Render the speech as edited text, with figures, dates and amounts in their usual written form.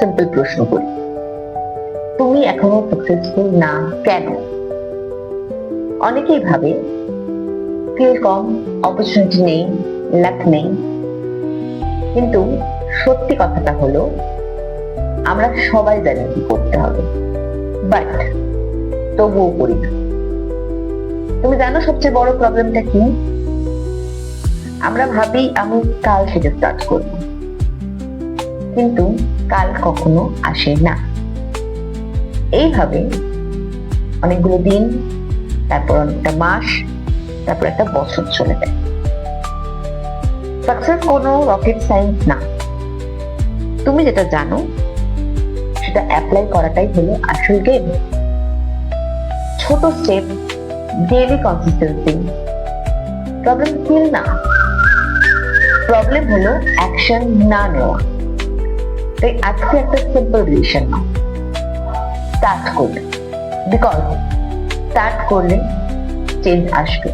Simple প্রশ্ন করি, তুমি এখনো সাকসেসফুল না কেন? অনেকেই ভাবে স্কিল কম, অপরচুনিটি নেই, লাক নেই। কিন্তু সত্যি কথাটা হলো আমরা সবাই জানি কি করতে হবে, বাট তবুও করি না। তুমি জানো সবচেয়ে বড় প্রবলেমটা কি? আমরা ভাবি আমি কাল থেকে স্টার্ট করব, কিন্তু কাল কখনো আসে না। এইভাবে অনেকগুলো দিন, তারপর অনেকটা মাস, তারপর একটা বছর চলে যায়। সাকসেস কোনো রকেট সায়েন্স না। তুমি যেটা জানো সেটা অ্যাপ্লাই করাটাই হলো আসল গেম। ছোট step, daily consistency. Problem skill না, প্রবলেম হলো অ্যাকশন না নেওয়া। তাই আজকে একটা সিম্পল ডিসিশন নাও, স্টার্ট করবে। বিকজ স্টার্ট করলে চেঞ্জ আসবে।